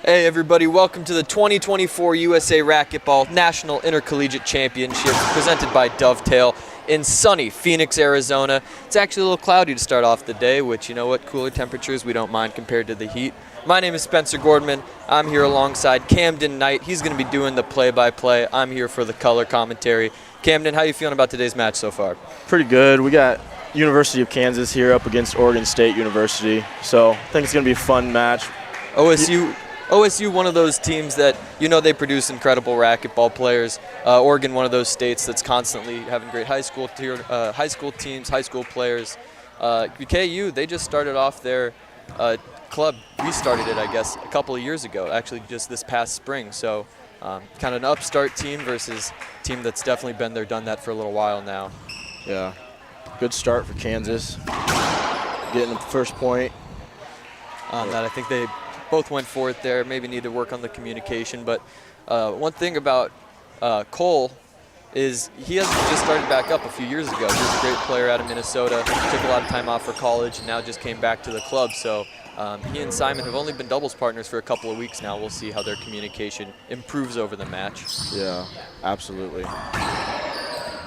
Hey everybody, welcome to the 2024 USA Racquetball National Intercollegiate Championship presented by Dovetail in sunny Phoenix, Arizona. It's actually a little cloudy to start off the day, which, you know what, cooler temperatures we don't mind compared to the heat. My name is Spencer Gordman. I'm here alongside Camden Knight. He's going to be doing the play-by-play. I'm here for the color commentary. Camden, how you feeling about today's match so far? Pretty good. We got University of Kansas here up against Oregon State University, so I think it's going to be a fun match. OSU, one of those teams that, you know, they produce incredible racquetball players. Oregon, one of those states that's constantly having great high school teams, high school players. KU, they just started off their club. We started it, I guess, a couple of years ago, actually just this past spring. So kind of an upstart team versus a team that's definitely been there, done that for a little while now. Yeah, good start for Kansas. Getting the first point. That I think they both went for it there. Maybe need to work on the communication. But one thing about Cole is he hasn't just started back up a few years ago. He was a great player out of Minnesota, took a lot of time off for college, and now just came back to the club. So he and Simon have only been doubles partners for a couple of weeks now. We'll see how their communication improves over the match. Yeah, absolutely.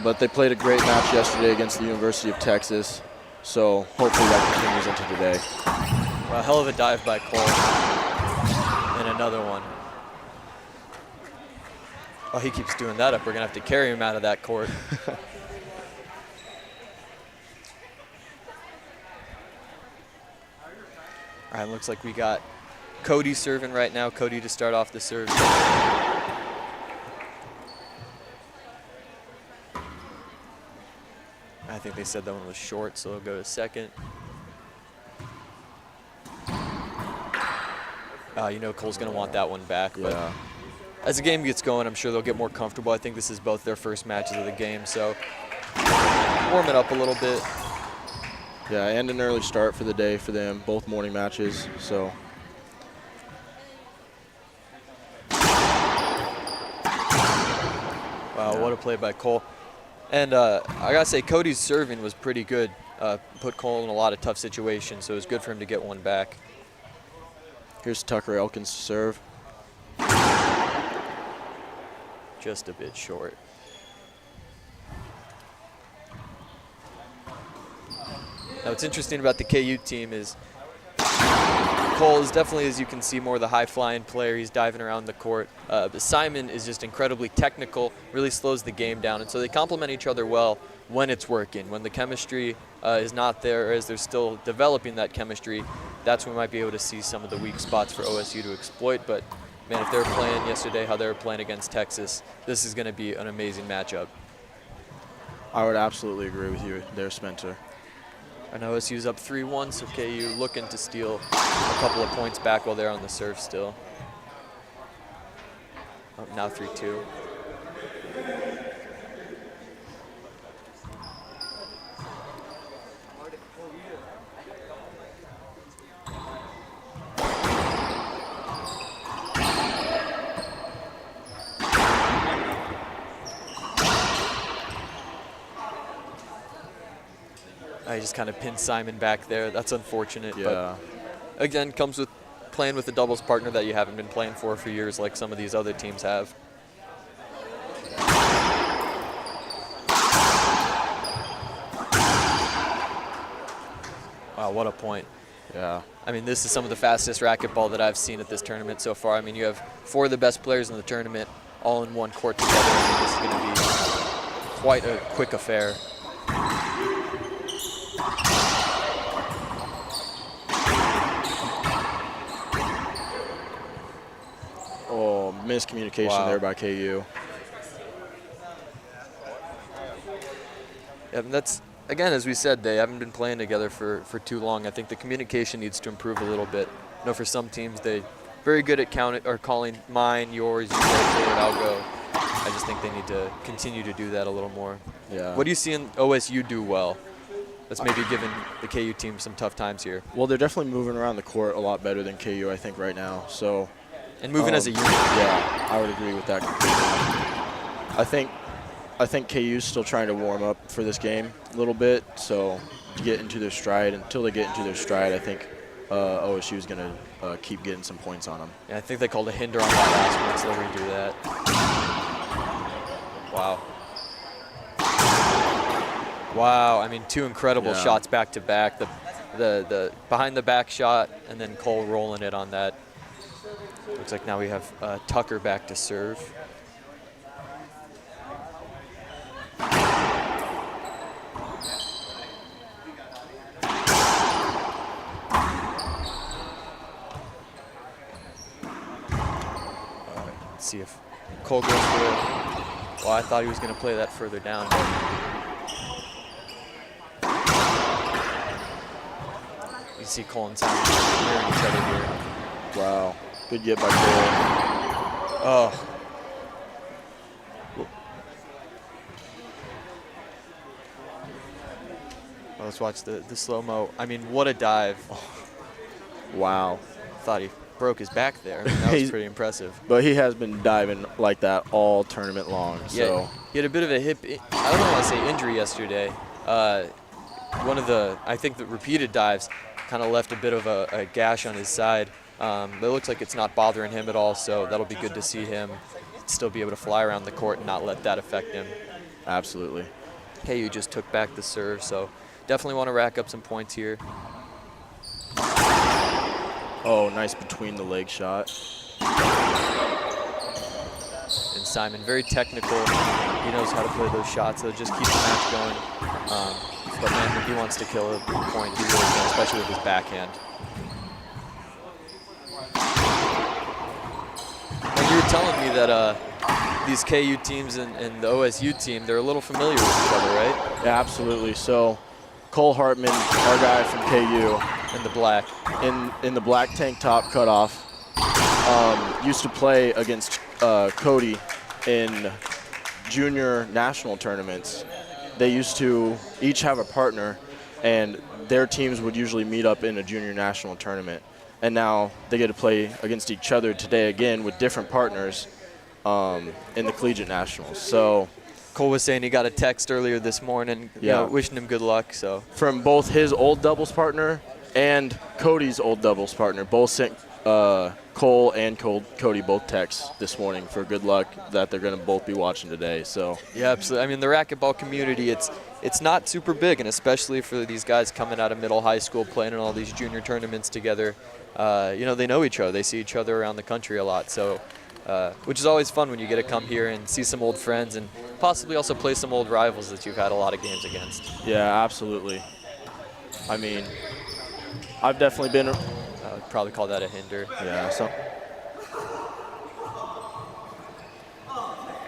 But they played a great match yesterday against the University of Texas, so hopefully that continues into today. Well, hell of a dive by Cole. And another one. Oh, he keeps doing that up. We're going to have to carry him out of that court. All right, looks like we got Cody serving right now. Cody to start off the serve. I think they said that one was short, so it'll go to second. You know Cole's going to want that one back. But Yeah. as the game gets going, I'm sure they'll get more comfortable. I think this is both their first matches of the game, so warm it up a little bit. Yeah, and an early start for the day for them, both morning matches. So. Wow, what a play by Cole. And I got to say, Cody's serving was pretty good. Put Cole in a lot of tough situations, so it was good for him to get one back. Here's Tucker Elkins to serve. Just a bit short. Now, what's interesting about the KU team is Cole is definitely, as you can see, more the high-flying player. He's diving around the court. But Simon is just incredibly technical, really slows the game down. And so they complement each other well when it's working. When the chemistry is not there, or as they're still developing that chemistry, that's when we might be able to see some of the weak spots for OSU to exploit. But, man, if they were playing yesterday how they were playing against Texas, this is going to be an amazing matchup. I would absolutely agree with you there, Spencer. And OSU's up 3-1, so KU looking to steal a couple of points back while they're on the serve still. Oh, now 3-2. I just kind of pinned Simon back there. That's unfortunate. Yeah. But again, comes with playing with a doubles partner that you haven't been playing for years like some of these other teams have. Wow, what a point. Yeah. I mean, this is some of the fastest racquetball that I've seen at this tournament so far. I mean, you have four of the best players in the tournament all in one court together. I mean, this is going to be quite a quick affair. Oh, miscommunication there by KU. Yeah, and that's, again, as we said, they haven't been playing together for too long. I think the communication needs to improve a little bit. You know, for some teams, they're very good at calling mine, yours, you go forward, I'll go. I just think they need to continue to do that a little more. Yeah. What do you see in OSU do well that's maybe given the KU team some tough times here? Well, they're definitely moving around the court a lot better than KU, I think, right now. So. And moving as a unit. Yeah, I would agree with that completely. I think KU's still trying to warm up for this game a little bit, so to get into their stride, until they get into their stride, I think OSU is going to keep getting some points on them. Yeah, I think they called a hinder on that last one, so they'll redo that. Wow. Wow, I mean, 2 incredible shots back to back. The behind the back shot, and then Cole rolling it on that. Looks like now we have Tucker back to serve. Let's see if Cole goes for it. Well, I thought he was going to play that further down. You see Cole and Simon nearing each other here. Wow. Good get by Cole. Oh. Well, let's watch the slow-mo. I mean, what a dive. Wow. Thought he broke his back there. I mean, that was pretty impressive. But he has been diving like that all tournament long. Yeah, so he had a bit of a hip, I don't want to say injury yesterday. One of the, I think the repeated dives kind of left a bit of a gash on his side. But it looks like it's not bothering him at all, so that'll be good to see him still be able to fly around the court and not let that affect him. Absolutely. KU just took back the serve, so definitely want to rack up some points here. Oh, nice between the leg shot. And Simon, very technical. He knows how to play those shots, so just keep the match going. But man, when he wants to kill a point, he really can, especially with his backhand. And you were telling me that these KU teams and the OSU team, they're a little familiar with each other, right? Yeah, absolutely. So Cole Hartman, our guy from KU, In the black. in the black tank top cutoff, used to play against Cody in junior national tournaments. They used to each have a partner, and their teams would usually meet up in a junior national tournament. And now they get to play against each other today again with different partners in the collegiate nationals. So Cole was saying he got a text earlier this morning, you know, wishing him good luck. So from both his old doubles partner and Cody's old doubles partner, both sent Cole and Cody both texts this morning for good luck, that they're going to both be watching today. So yeah, absolutely. I mean, the racquetball community, it's not super big, and especially for these guys coming out of middle high school, playing in all these junior tournaments together. You know, they know each other. They see each other around the country a lot. So, which is always fun when you get to come here and see some old friends and possibly also play some old rivals that you've had a lot of games against. Yeah, absolutely. I mean, I've definitely been. I would probably call that a hinder. Yeah. So.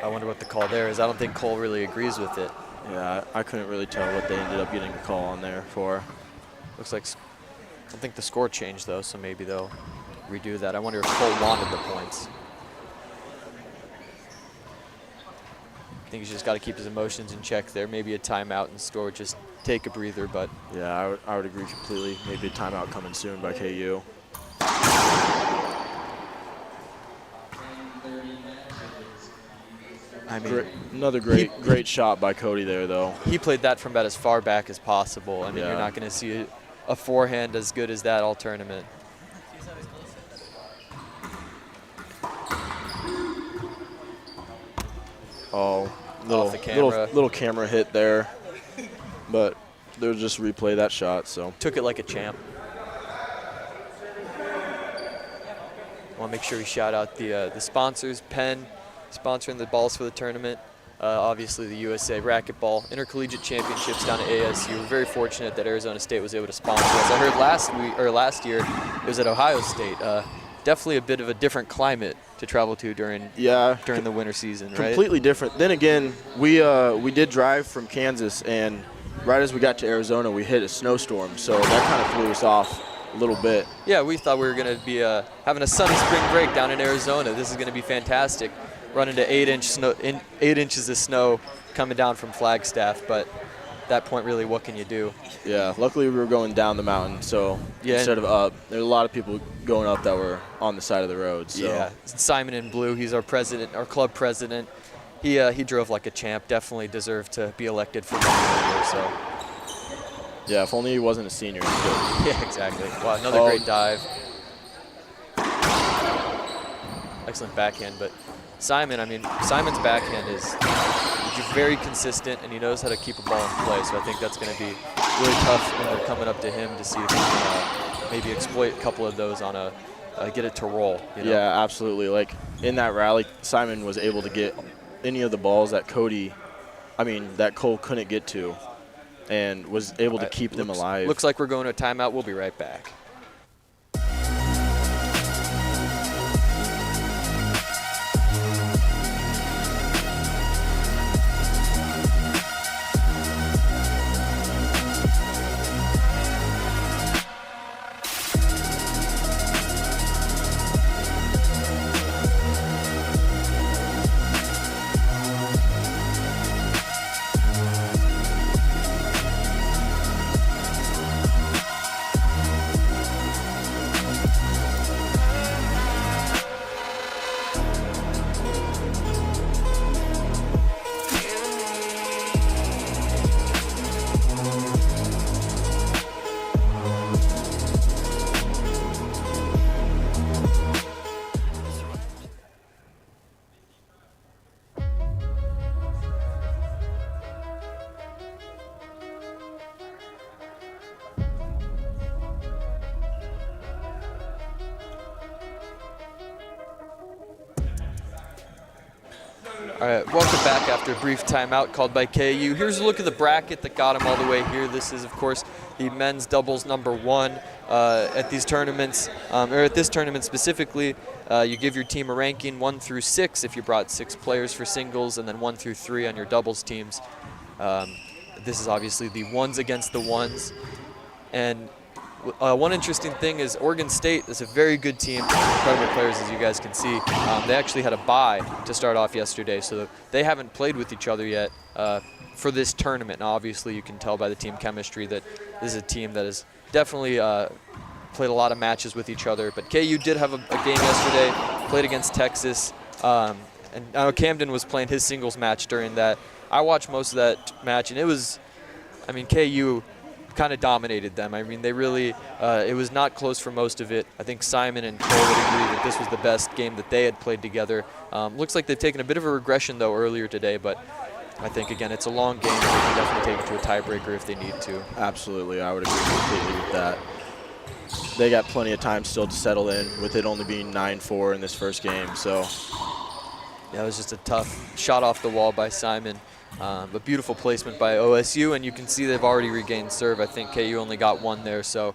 I wonder what the call there is. I don't think Cole really agrees with it. Yeah, I couldn't really tell what they ended up getting a call on there for. Looks like, I don't think the score changed though, so maybe they'll redo that. I wonder if Cole wanted the points. I think he's just got to keep his emotions in check there. Maybe a timeout and score, just take a breather, but. Yeah, I would agree completely. Maybe a timeout coming soon by KU. I mean, another great shot by Cody there, though. He played that from about as far back as possible. I mean, you're not going to see a forehand as good as that all tournament. Oh, off the camera. Little camera hit there, but they'll just replay that shot. So took it like a champ. I want to make sure we shout out the sponsors, Penn, sponsoring the balls for the tournament. Obviously the USA Racquetball Intercollegiate Championships down at ASU. We're very fortunate that Arizona State was able to sponsor us. I heard last year it was at Ohio State. Definitely a bit of a different climate to travel to during the winter season, right? Completely different. Then again, we did drive from Kansas, and right as we got to Arizona, we hit a snowstorm, so that kind of threw us off a little bit. Yeah, we thought we were going to be having a sunny spring break down in Arizona. This is going to be fantastic. Run into 8 inches of snow coming down from Flagstaff, but at that point, really, what can you do? Yeah, luckily we were going down the mountain, so instead of up, there's a lot of people going up that were on the side of the road. So. Yeah, Simon in blue, he's our president, our club president. He drove like a champ. Definitely deserved to be elected for the year. So Yeah, if only he wasn't a senior. Yeah, exactly. Wow, another great dive. Excellent backhand, but Simon, I mean, Simon's backhand is very consistent, and he knows how to keep a ball in play, so I think that's going to be really tough when they're coming up to him to see if he can maybe exploit a couple of those on a get it to roll. You know? Yeah, absolutely. Like in that rally, Simon was able to get any of the balls that that Cole couldn't get to, and was able to keep them alive. Looks like we're going to a timeout. We'll be right back. All right, welcome back after a brief timeout called by KU. Here's a look at the bracket that got them all the way here. This is, of course, the men's doubles #1 at these tournaments, or at this tournament specifically. You give your team a ranking 1 through 6 if you brought 6 players for singles, and then 1 through 3 on your doubles teams. This is obviously the ones against the ones. And one interesting thing is Oregon State is a very good team, incredible players as you guys can see. They actually had a bye to start off yesterday, so they haven't played with each other yet for this tournament. Now obviously you can tell by the team chemistry that this is a team that has definitely played a lot of matches with each other. But KU did have a game yesterday, played against Texas, and Camden was playing his singles match during that. I watched most of that match, and it was, I mean, KU kind of dominated them. I mean, they really, it was not close for most of it. I think Simon and Cole would agree that this was the best game that they had played together. Looks like they've taken a bit of a regression, though, earlier today, but I think, again, it's a long game, and they can definitely take it to a tiebreaker if they need to. Absolutely. I would agree completely with that. They got plenty of time still to settle in, with it only being 9-4 in this first game, so. Yeah, it was just a tough shot off the wall by Simon. But beautiful placement by OSU, and you can see they've already regained serve. I think KU only got one there, so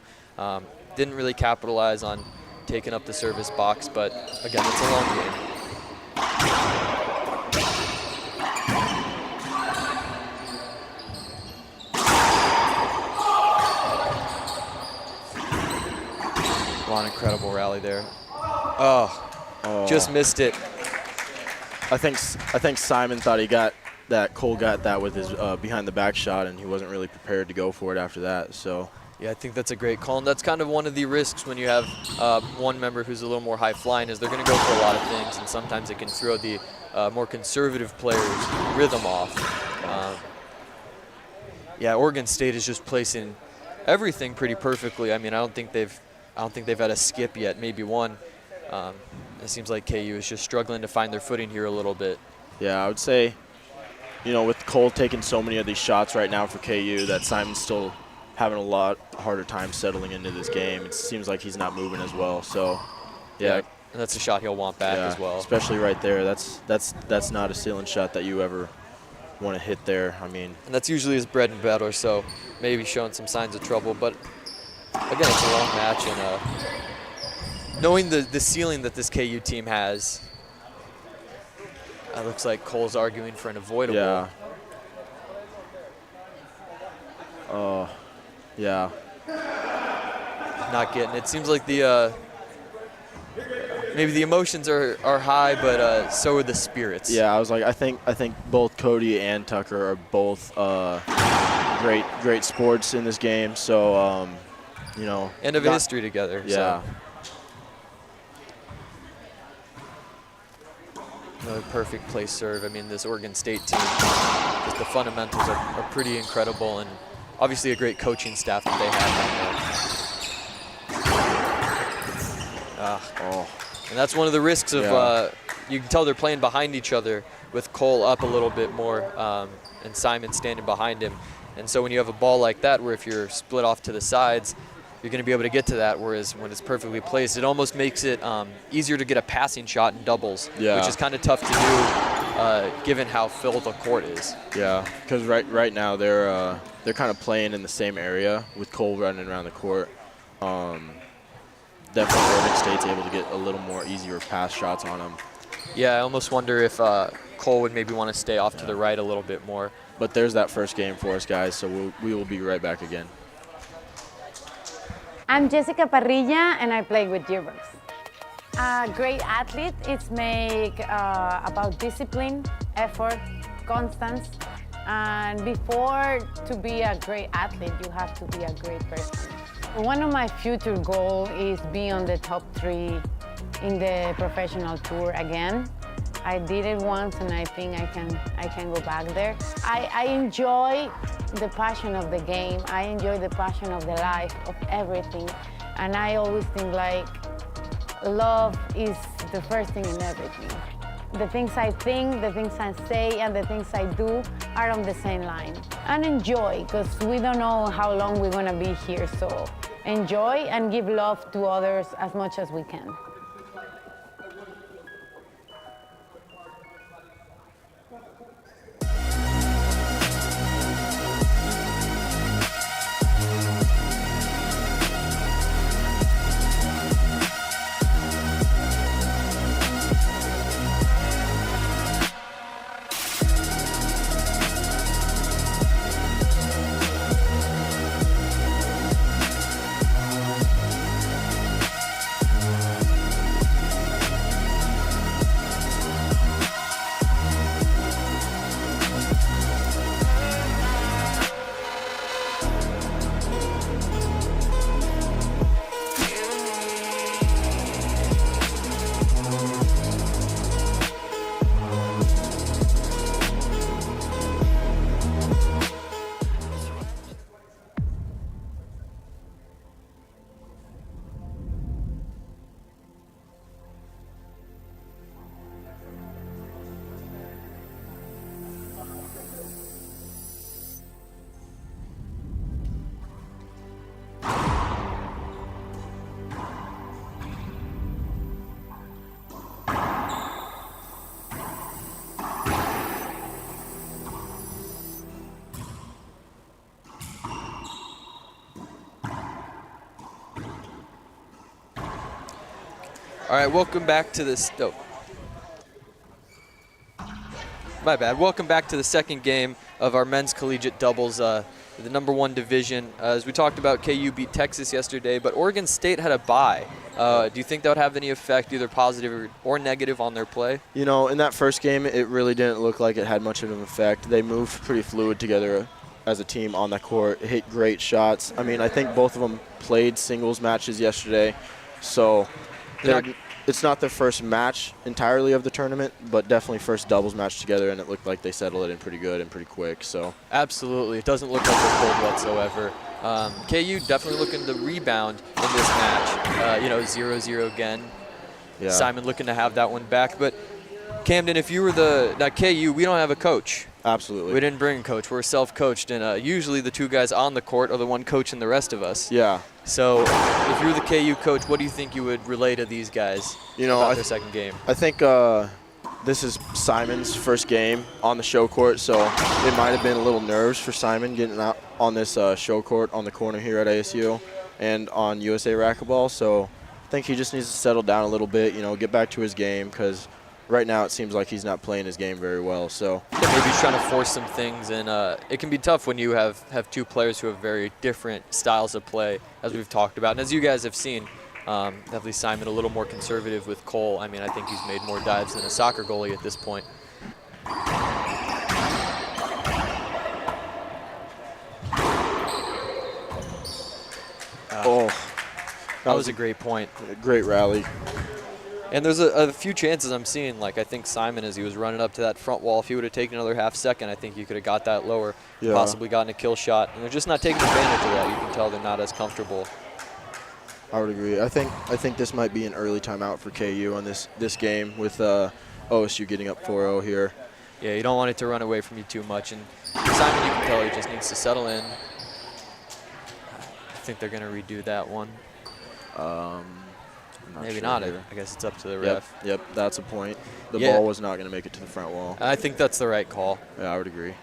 didn't really capitalize on taking up the service box, but again, it's a long game. Wow, an incredible rally there. Oh, just missed it. I think Simon thought he got that Cole got that with his behind the back shot, and he wasn't really prepared to go for it after that. So yeah, I think that's a great call, and that's kind of one of the risks when you have one member who's a little more high flying, is they're going to go for a lot of things, and sometimes it can throw the more conservative players' rhythm off. Yeah, Oregon State is just placing everything pretty perfectly. I mean, I don't think they've had a skip yet, maybe one. It seems like KU is just struggling to find their footing here a little bit. Yeah, I would say, you know, with Cole taking so many of these shots right now for KU, that Simon's still having a lot harder time settling into this game. It seems like he's not moving as well. So, yeah. And that's a shot he'll want back as well. Especially right there. That's not a ceiling shot that you ever want to hit there. I mean, and that's usually his bread and butter, so maybe showing some signs of trouble. But again, it's a long match, and knowing the ceiling that this KU team has, it looks like Cole's arguing for an avoidable. Yeah. Yeah. Not getting it. Seems like the maybe the emotions are high, but so are the spirits. Yeah, I was like, I think both Cody and Tucker are both great sports in this game. So you know. End of history together. Yeah. So. Another perfect place serve. I mean, this Oregon State team, just the fundamentals are pretty incredible, and obviously a great coaching staff that they have down there. And that's one of the risks of, you can tell they're playing behind each other with Cole up a little bit more and Simon standing behind him. And so when you have a ball like that where if you're split off to the sides, you're going to be able to get to that, whereas when it's perfectly placed, it almost makes it easier to get a passing shot in doubles, which is kind of tough to do given how filled the court is. Yeah, because right now they're kind of playing in the same area with Cole running around the court. Definitely Oregon State's able to get a little more easier pass shots on them. Yeah, I almost wonder if Cole would maybe want to stay off to the right a little bit more. But there's that first game for us, guys, so we will be right back again. I'm Jessica Parrilla, and I play with Gearbox. A great athlete is about discipline, effort, constance, and before to be a great athlete, you have to be a great person. One of my future goals is be on the top 3 in the professional tour again. I did it once, and I think I can go back there. I enjoy the passion of the game. I enjoy the passion of the life, of everything. And I always think like love is the first thing in everything. The things I think, the things I say, and the things I do are on the same line. And enjoy, because we don't know how long we're gonna be here, so enjoy and give love to others as much as we can. All right, welcome back to this. Oh. My bad. Welcome back to the second game of our men's collegiate doubles, the #1 division. As we talked about, KU beat Texas yesterday, but Oregon State had a bye. Do you think that would have any effect, either positive or negative, on their play? You know, in that first game, it really didn't look like it had much of an effect. They moved pretty fluid together as a team on the court, hit great shots. I mean, I think both of them played singles matches yesterday, so it's not their first match entirely of the tournament, but definitely first doubles match together, and it looked like they settled it in pretty good and pretty quick. So absolutely, it doesn't look like they're cold whatsoever. KU definitely looking to rebound in this match. 0-0 again. Yeah. Simon looking to have that one back. But Camden, if you were now KU, we don't have a coach. Absolutely. We didn't bring a coach. We're self-coached, and usually the 2 guys on the court are the one coaching the rest of us. Yeah. So if you're the KU coach, what do you think you would relay to these guys about their second game? I think this is Simon's first game on the show court, so it might have been a little nerves for Simon getting out on this show court on the corner here at ASU and on USA Racquetball. So I think he just needs to settle down a little bit, get back to his game, because right now it seems like he's not playing his game very well. So maybe he's trying to force some things, and it can be tough when you have 2 players who have very different styles of play, as we've talked about. And as you guys have seen, definitely Simon a little more conservative with Cole. I mean, I think he's made more dives than a soccer goalie at this point. That was a great point. A great rally. And there's a few chances I'm seeing. Like I think Simon, as he was running up to that front wall, if he would have taken another half second, I think he could have got that lower, possibly gotten a kill shot. And they're just not taking advantage of that. You can tell they're not as comfortable. I would agree. I think this might be an early timeout for KU on this game with OSU getting up 4-0 here. Yeah, you don't want it to run away from you too much. And Simon, you can tell he just needs to settle in. I think they're going to redo that one. Maybe sure not. either. I guess it's up to the ref. Yep, that's a point. The ball was not going to make it to the front wall. I think that's the right call. Yeah, I would agree.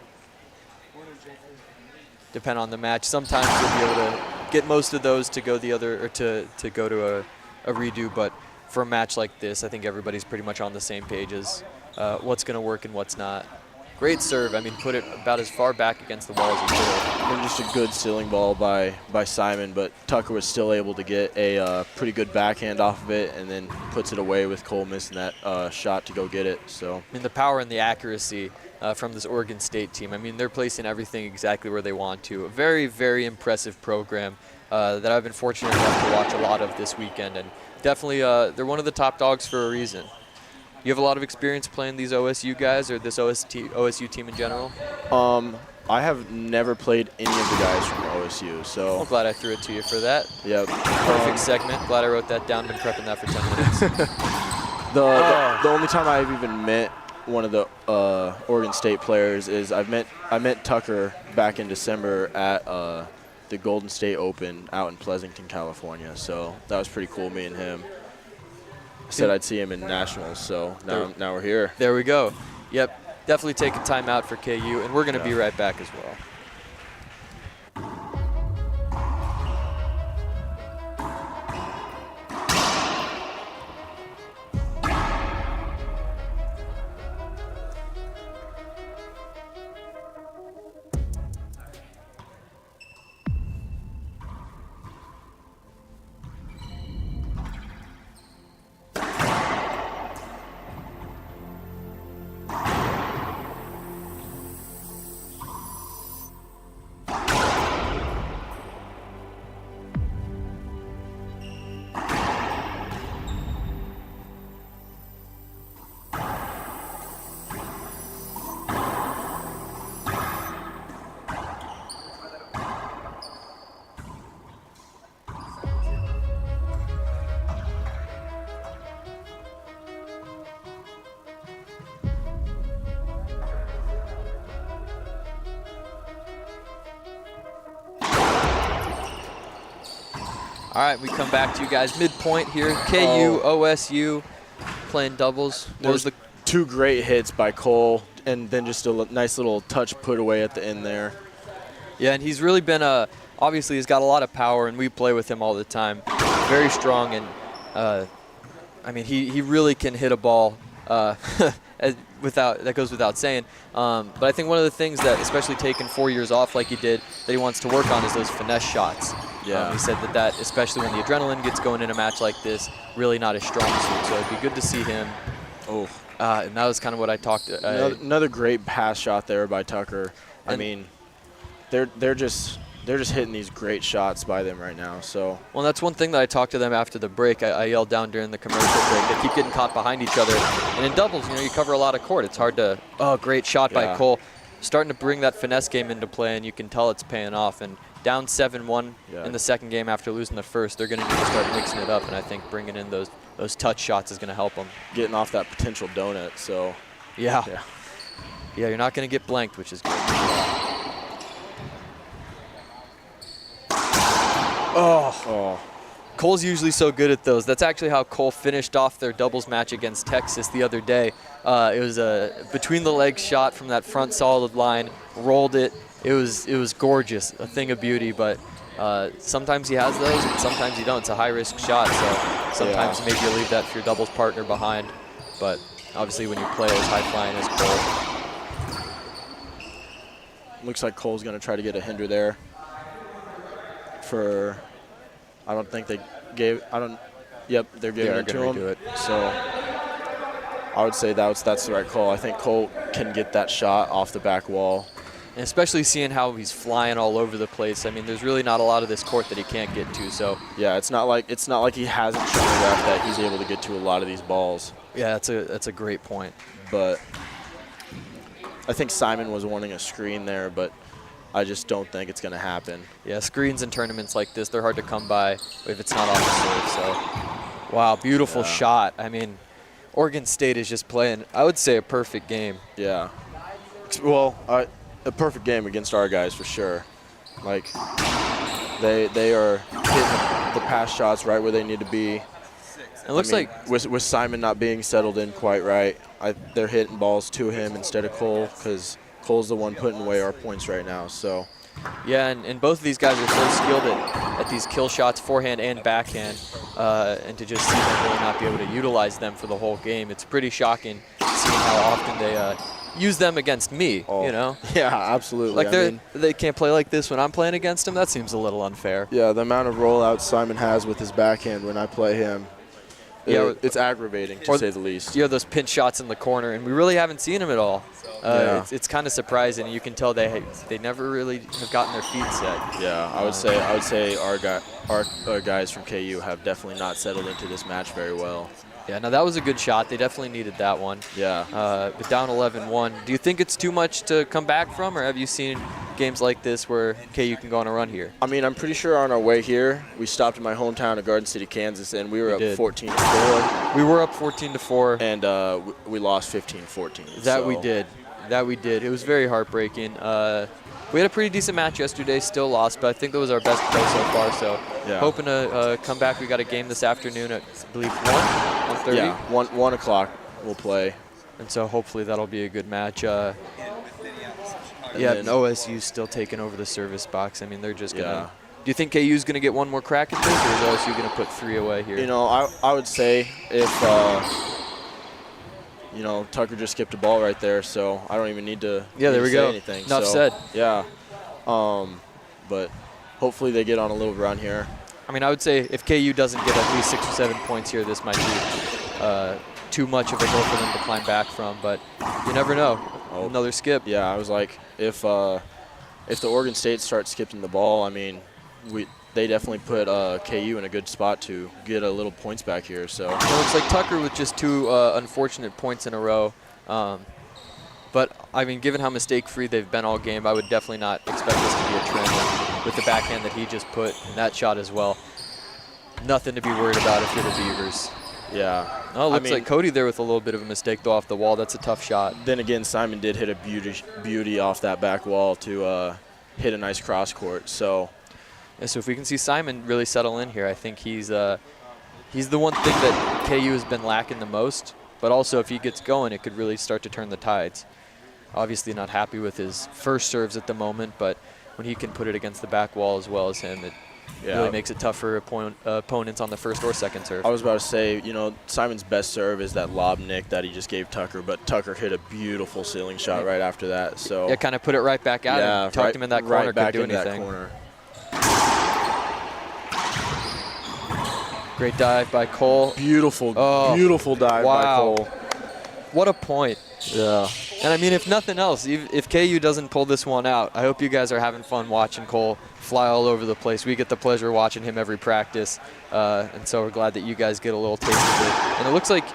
Depend on the match. Sometimes you'll be able to get most of those to go the other, or to go to a redo. But for a match like this, I think everybody's pretty much on the same page as what's going to work and what's not. Great serve. I mean, put it about as far back against the wall as you could. And just a good ceiling ball by Simon, but Tucker was still able to get a pretty good backhand off of it, and then puts it away with Cole missing that shot to go get it. So I mean, the power and the accuracy from this Oregon State team. I mean, they're placing everything exactly where they want to. A very, very impressive program that I've been fortunate enough to watch a lot of this weekend, and definitely they're one of the top dogs for a reason. You have a lot of experience playing these OSU guys, or this OSU team in general? I have never played any of the guys from OSU, so. I'm glad I threw it to you for that. Yep. Perfect segment. Glad I wrote that down. Been prepping that for 10 minutes. The only time I've even met one of the Oregon State players is I met Tucker back in December at the Golden State Open out in Pleasanton, California. So that was pretty cool, me and him. Said I'd see him in nationals, so now we're here. There we go. Yep, definitely take a timeout for KU, and we're going to be right back as well. All right, we come back to you guys. Midpoint here, KU, OSU, playing doubles. There's two great hits by Cole, and then just a nice little touch put away at the end there. Yeah, and he's really been obviously he's got a lot of power, and we play with him all the time. Very strong, and I mean, he really can hit a ball that goes without saying. But I think one of the things that, especially taking 4 years off like he did, that he wants to work on is those finesse shots. Yeah. He said that, especially when the adrenaline gets going in a match like this, really not his strong suit. So it'd be good to see him. Oh. And that was kind of what I talked. Another great pass shot there by Tucker. I mean, they're just hitting these great shots by them right now. So. Well, that's one thing that I talked to them after the break. I yelled down during the commercial break. They keep getting caught behind each other. And in doubles, you cover a lot of court. It's hard to. Oh, great shot by Cole. Starting to bring that finesse game into play, and you can tell it's paying off. And down 7-1 in the second game after losing the first, they're going to need to start mixing it up. And I think bringing in those touch shots is going to help them. Getting off that potential donut. So. Yeah, you're not going to get blanked, which is good. Oh. Cole's usually so good at those. That's actually how Cole finished off their doubles match against Texas the other day. It was a between the legs shot from that front solid line, rolled it. It was gorgeous, a thing of beauty. But sometimes he has those, and sometimes you don't. It's a high-risk shot, so sometimes maybe you leave that for your doubles partner behind. But obviously, when you play as high-flying as Cole, looks like Cole's going to try to get a hinder there. I don't think they gave. Yep, they're giving it to him. So I would say that's the right call. I think Cole can get that shot off the back wall. And especially seeing how he's flying all over the place. I mean, there's really not a lot of this court that he can't get to. So yeah, it's not like he hasn't shown that he's able to get to a lot of these balls. yeah, that's a great point. But I think Simon was wanting a screen there, but I just don't think it's going to happen. Yeah, screens in tournaments like this, they're hard to come by if it's not off the serve. So, wow, beautiful shot. I mean, Oregon State is just playing, I would say, a perfect game. Yeah. Well, a perfect game against our guys for sure. Like, they are hitting the pass shots right where they need to be. It looks like with Simon not being settled in quite right, they're hitting balls to him instead of Cole, because Cole's the one putting away our points right now. So yeah, and both of these guys are so skilled at these kill shots, forehand and backhand, and to just see them really not be able to utilize them for the whole game, it's pretty shocking seeing how often they use them against me, you know? Yeah, absolutely. Like they can't play like this when I'm playing against them. That seems a little unfair. Yeah, the amount of rollouts Simon has with his backhand when I play him, it's aggravating, to say the least. You have those pinch shots in the corner, and we really haven't seen him at all. It's kind of surprising. You can tell they never really have gotten their feet set. Yeah, I would say our guys from KU have definitely not settled into this match very well. Yeah, no, that was a good shot. They definitely needed that one. Yeah. But down 11-1. Do you think it's too much to come back from, or have you seen games like this where KU can go on a run here? I mean, I'm pretty sure on our way here, we stopped in my hometown of Garden City, Kansas, and we were up 14-4. We were up 14-4. And we lost 15-14. That we did. It was very heartbreaking. We had a pretty decent match yesterday, still lost, but I think that was our best play so far. So hoping to come back. We got a game this afternoon at, I believe, 1:30. Yeah, 1 o'clock we'll play. And so hopefully that'll be a good match. And OSU's still taking over the service box. I mean, they're just going to – do you think KU's going to get one more crack at this, or is OSU going to put 3 away here? You know, I would say if Tucker just skipped a ball right there, so I don't even need to say anything. Enough said. Yeah. But hopefully they get on a little run here. I mean, I would say if KU doesn't get at least 6 or 7 points here, this might be too much of a hill for them to climb back from. But you never know. Another skip. Yeah, I was like, if the Oregon State starts skipping the ball, I mean, they definitely put KU in a good spot to get a little points back here. So it looks like Tucker with just 2 unfortunate points in a row. But, I mean, given how mistake-free they've been all game, I would definitely not expect this to be a trend with the backhand that he just put in that shot as well. Nothing to be worried about if you're the Beavers. Yeah. Oh, looks like Cody there with a little bit of a mistake, though, off the wall. That's a tough shot. Then again, Simon did hit a beauty off that back wall to hit a nice cross court. So if we can see Simon really settle in here, I think he's the one thing that KU has been lacking the most. But also, if he gets going, it could really start to turn the tides. Obviously not happy with his first serves at the moment, but when he can put it against the back wall as well as him, it really makes it tough for opponents on the first or second serve. I was about to say, Simon's best serve is that lob nick that he just gave Tucker, but Tucker hit a beautiful ceiling shot right after that. So yeah, kind of put it right back at him. Tucked him in that corner, right back couldn't do anything. That corner. Great dive by Cole. Beautiful dive by Cole. What a point. Yeah. And I mean, if nothing else, if KU doesn't pull this one out, I hope you guys are having fun watching Cole fly all over the place. We get the pleasure of watching him every practice, and so we're glad that you guys get a little taste of it. And it looks like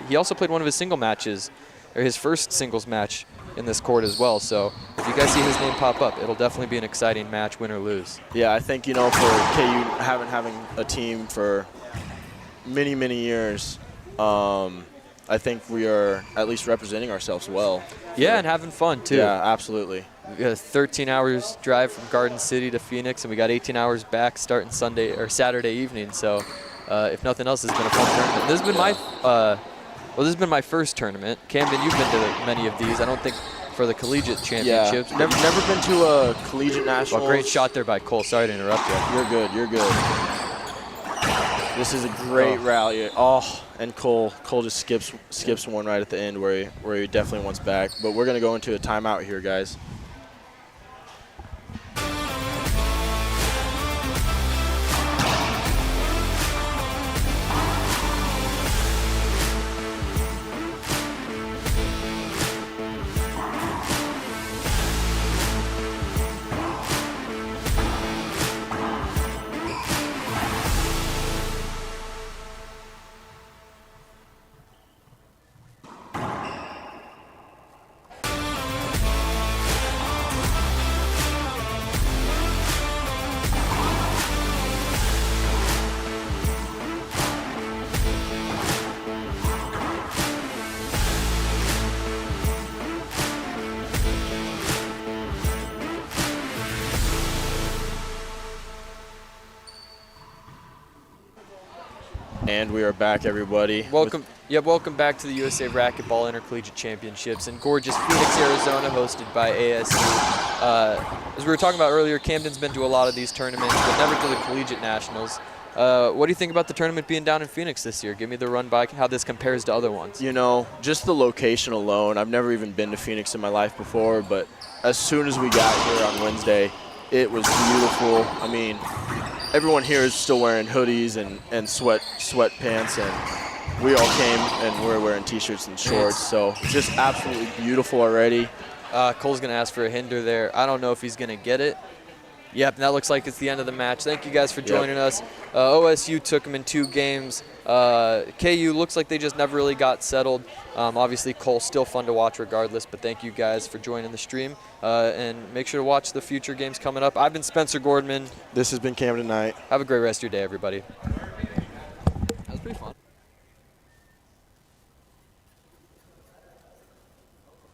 he also played one of his single matches, or his first singles match in this court as well. So if you guys see his name pop up, it'll definitely be an exciting match, win or lose. Yeah, I think, for KU having a team for many, many years, I think we are at least representing ourselves well. Yeah, and having fun, too. Yeah, absolutely. We got a 13 hours drive from Garden City to Phoenix, and we got 18 hours back starting Saturday evening. So if nothing else, it's been a fun tournament. This has been my first tournament. Camden, you've been to many of these. I don't think for the collegiate championships. Yeah, never been to a collegiate nationals. Well, great shot there by Cole. Sorry to interrupt you. You're good. This is a great rally. And Cole just skips one right at the end where he definitely wants back. But we're going to go into a timeout here, guys. And we are back, everybody. Welcome back to the USA Racquetball Intercollegiate Championships in gorgeous Phoenix, Arizona, hosted by ASU. As we were talking about earlier, Camden's been to a lot of these tournaments, but never to the Collegiate Nationals. What do you think about the tournament being down in Phoenix this year? Give me the run by how this compares to other ones. You know, just the location alone, I've never even been to Phoenix in my life before, but as soon as we got here on Wednesday, it was beautiful. I mean, everyone here is still wearing hoodies and sweatpants, and we all came and we're wearing t-shirts and shorts, so just absolutely beautiful already. Cole's going to ask for a hinder there. I don't know if he's going to get it. Yep, and that looks like it's the end of the match. Thank you guys for joining us. OSU took them in 2 games. KU looks like they just never really got settled. Obviously, Cole's still fun to watch regardless, but thank you guys for joining the stream. And make sure to watch the future games coming up. I've been Spencer Gordman. This has been Camden Knight. Have a great rest of your day, everybody. That was pretty fun.